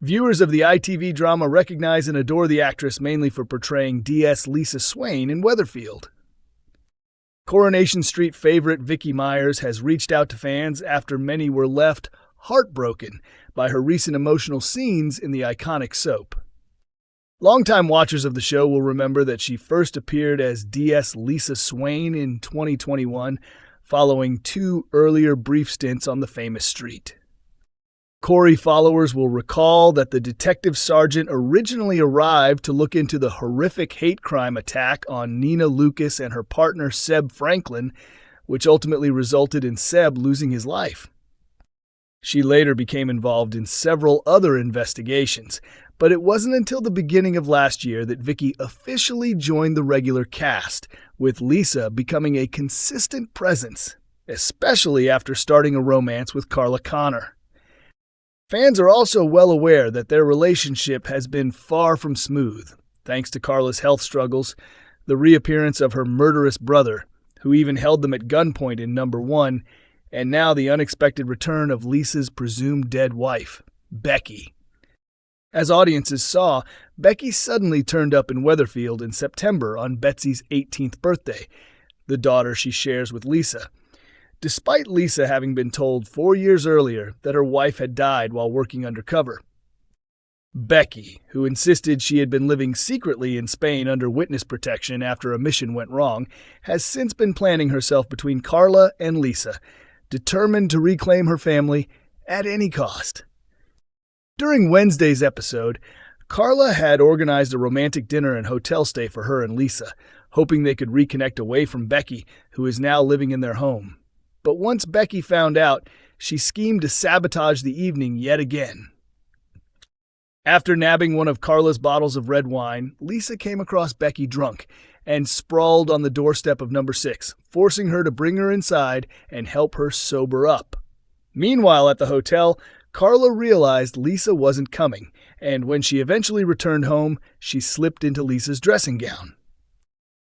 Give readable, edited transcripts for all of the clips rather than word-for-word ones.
Viewers of the ITV drama recognize and adore the actress mainly for portraying DS Lisa Swain in Weatherfield. Coronation Street favorite Vicky Myers has reached out to fans after many were left heartbroken by her recent emotional scenes in the iconic soap. Longtime watchers of the show will remember that she first appeared as DS Lisa Swain in 2021, following 2 earlier brief stints on the famous street. Corrie followers will recall that the detective sergeant originally arrived to look into the horrific hate crime attack on Nina Lucas and her partner Seb Franklin, which ultimately resulted in Seb losing his life. She later became involved in several other investigations, but it wasn't until the beginning of last year that Vicky officially joined the regular cast, with Lisa becoming a consistent presence, especially after starting a romance with Carla Connor. Fans are also well aware that their relationship has been far from smooth, thanks to Carla's health struggles, the reappearance of her murderous brother, who even held them at gunpoint in number 1, and now the unexpected return of Lisa's presumed dead wife, Becky. As audiences saw, Becky suddenly turned up in Weatherfield in September on Betsy's 18th birthday, the daughter she shares with Lisa, despite Lisa having been told 4 years earlier that her wife had died while working undercover. Becky, who insisted she had been living secretly in Spain under witness protection after a mission went wrong, has since been planning herself between Carla and Lisa, determined to reclaim her family at any cost. During Wednesday's episode, Carla had organized a romantic dinner and hotel stay for her and Lisa, hoping they could reconnect away from Becky, who is now living in their home. But once Becky found out, she schemed to sabotage the evening yet again. After nabbing one of Carla's bottles of red wine, Lisa came across Becky drunk and sprawled on the doorstep of number 6, forcing her to bring her inside and help her sober up. Meanwhile, at the hotel, Carla realized Lisa wasn't coming, and when she eventually returned home, she slipped into Lisa's dressing gown.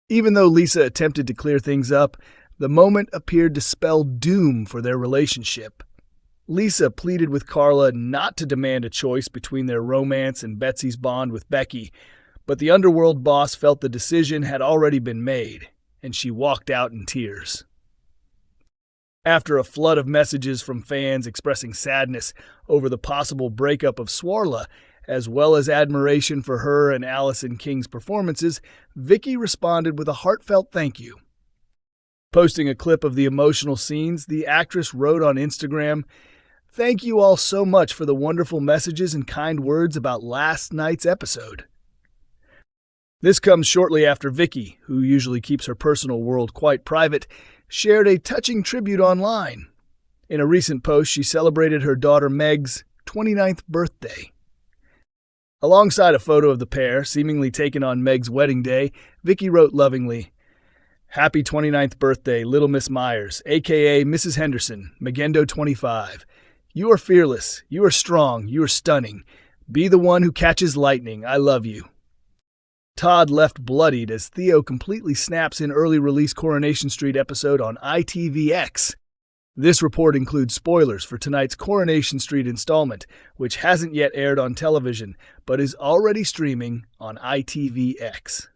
Even though Lisa attempted to clear things up, the moment appeared to spell doom for their relationship. Lisa pleaded with Carla not to demand a choice between their romance and Betsy's bond with Becky, but the underworld boss felt the decision had already been made, and she walked out in tears. After a flood of messages from fans expressing sadness over the possible breakup of Swarla, as well as admiration for her and Allison King's performances, Vicky responded with a heartfelt thank you. Posting a clip of the emotional scenes, the actress wrote on Instagram, "Thank you all so much for the wonderful messages and kind words about last night's episode." This comes shortly after Vicky, who usually keeps her personal world quite private, shared a touching tribute online. In a recent post, she celebrated her daughter Meg's 29th birthday. Alongside a photo of the pair, seemingly taken on Meg's wedding day, Vicky wrote lovingly, "Happy 29th birthday, Little Miss Myers, a.k.a. Mrs. Henderson, Magendo 25. You are fearless, you are strong, you are stunning. Be the one who catches lightning. I love you." Todd left bloodied as Theo completely snaps in early release Coronation Street episode on ITVX. This report includes spoilers for tonight's Coronation Street installment, which hasn't yet aired on television, but is already streaming on ITVX.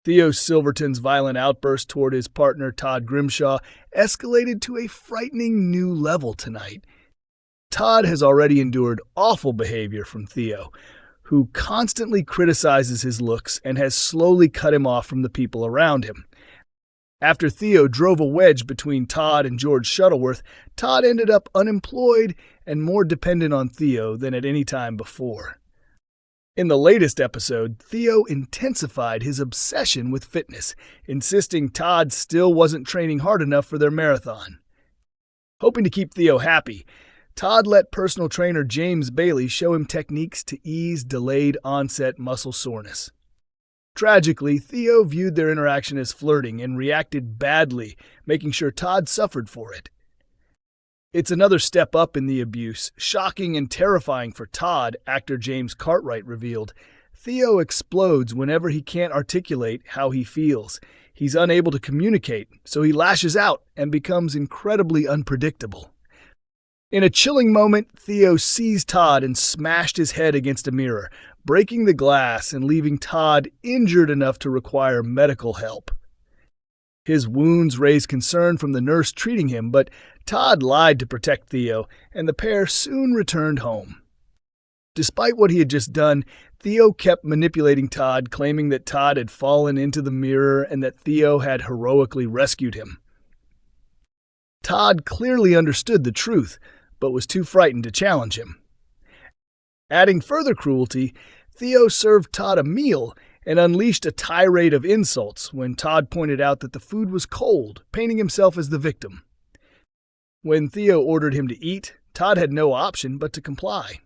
Theo Silverton's violent outburst toward his partner Todd Grimshaw escalated to a frightening new level tonight. Todd has already endured awful behavior from Theo, who constantly criticizes his looks and has slowly cut him off from the people around him. After Theo drove a wedge between Todd and George Shuttleworth, Todd ended up unemployed and more dependent on Theo than at any time before. In the latest episode, Theo intensified his obsession with fitness, insisting Todd still wasn't training hard enough for their marathon. Hoping to keep Theo happy, Todd let personal trainer James Bailey show him techniques to ease delayed onset muscle soreness. Tragically, Theo viewed their interaction as flirting and reacted badly, making sure Todd suffered for it. It's another step up in the abuse, shocking and terrifying for Todd, actor James Cartwright revealed. Theo explodes whenever he can't articulate how he feels. He's unable to communicate, so he lashes out and becomes incredibly unpredictable. In a chilling moment, Theo seized Todd and smashed his head against a mirror, breaking the glass and leaving Todd injured enough to require medical help. His wounds raised concern from the nurse treating him, but Todd lied to protect Theo, and the pair soon returned home. Despite what he had just done, Theo kept manipulating Todd, claiming that Todd had fallen into the mirror and that Theo had heroically rescued him. Todd clearly understood the truth, but was too frightened to challenge him. Adding further cruelty, Theo served Todd a meal and unleashed a tirade of insults when Todd pointed out that the food was cold, painting himself as the victim. When Theo ordered him to eat, Todd had no option but to comply.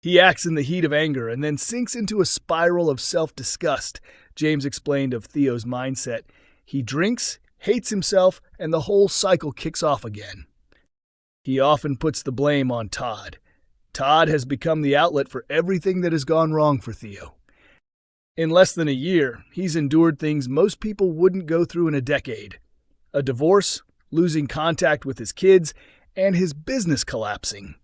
He acts in the heat of anger and then sinks into a spiral of self-disgust. James explained of Theo's mindset. He drinks, hates himself, and the whole cycle kicks off again. He often puts the blame on Todd. Todd has become the outlet for everything that has gone wrong for Theo. In less than a year, he's endured things most people wouldn't go through in a decade. A divorce, losing contact with his kids, and his business collapsing.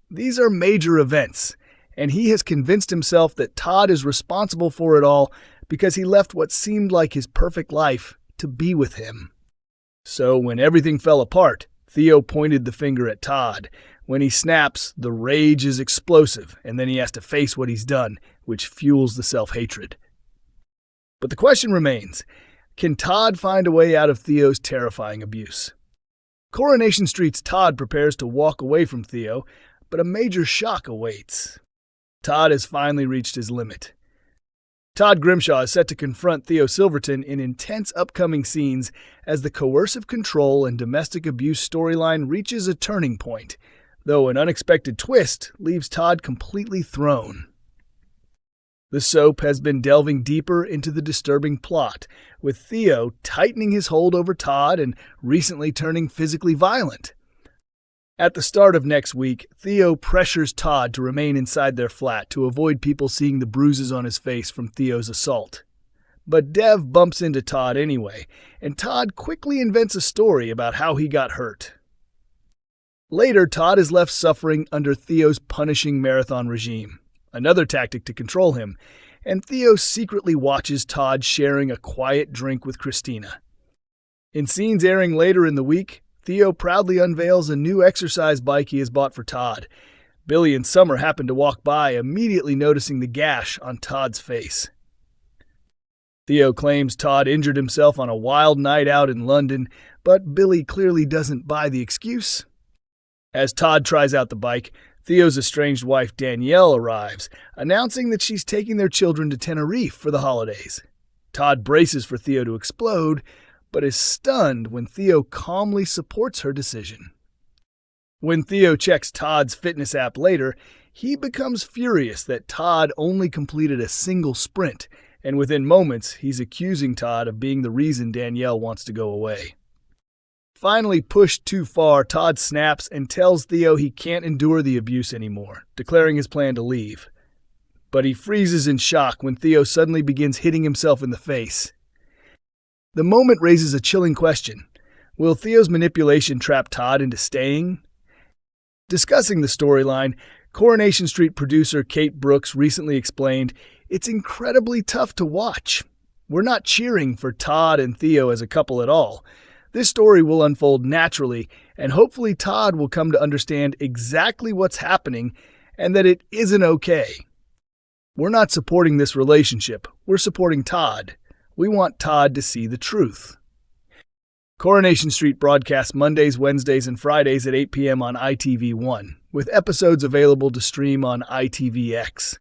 These are major events, and he has convinced himself that Todd is responsible for it all because he left what seemed like his perfect life to be with him. So when everything fell apart, Theo pointed the finger at Todd. When he snaps, the rage is explosive, and then he has to face what he's done, which fuels the self-hatred. But the question remains, can Todd find a way out of Theo's terrifying abuse? Coronation Street's Todd prepares to walk away from Theo, but a major shock awaits. Todd has finally reached his limit. Todd Grimshaw is set to confront Theo Silverton in intense upcoming scenes as the coercive control and domestic abuse storyline reaches a turning point, though an unexpected twist leaves Todd completely thrown. The soap has been delving deeper into the disturbing plot, with Theo tightening his hold over Todd and recently turning physically violent. At the start of next week, Theo pressures Todd to remain inside their flat to avoid people seeing the bruises on his face from Theo's assault. But Dev bumps into Todd anyway, and Todd quickly invents a story about how he got hurt. Later, Todd is left suffering under Theo's punishing marathon regime, another tactic to control him, and Theo secretly watches Todd sharing a quiet drink with Christina. In scenes airing later in the week, Theo proudly unveils a new exercise bike he has bought for Todd. Billy and Summer happen to walk by, immediately noticing the gash on Todd's face. Theo claims Todd injured himself on a wild night out in London, but Billy clearly doesn't buy the excuse. As Todd tries out the bike, Theo's estranged wife Danielle arrives, announcing that she's taking their children to Tenerife for the holidays. Todd braces for Theo to explode, but is stunned when Theo calmly supports her decision. When Theo checks Todd's fitness app later, he becomes furious that Todd only completed a single sprint, and within moments, he's accusing Todd of being the reason Danielle wants to go away. Finally pushed too far, Todd snaps and tells Theo he can't endure the abuse anymore, declaring his plan to leave. But he freezes in shock when Theo suddenly begins hitting himself in the face. The moment raises a chilling question. Will Theo's manipulation trap Todd into staying? Discussing the storyline, Coronation Street producer Kate Brooks recently explained, "It's incredibly tough to watch. We're not cheering for Todd and Theo as a couple at all. This story will unfold naturally, and hopefully Todd will come to understand exactly what's happening and that it isn't okay. We're not supporting this relationship. We're supporting Todd. We want Todd to see the truth." Coronation Street broadcasts Mondays, Wednesdays, and Fridays at 8 p.m. on ITV1, with episodes available to stream on ITVX.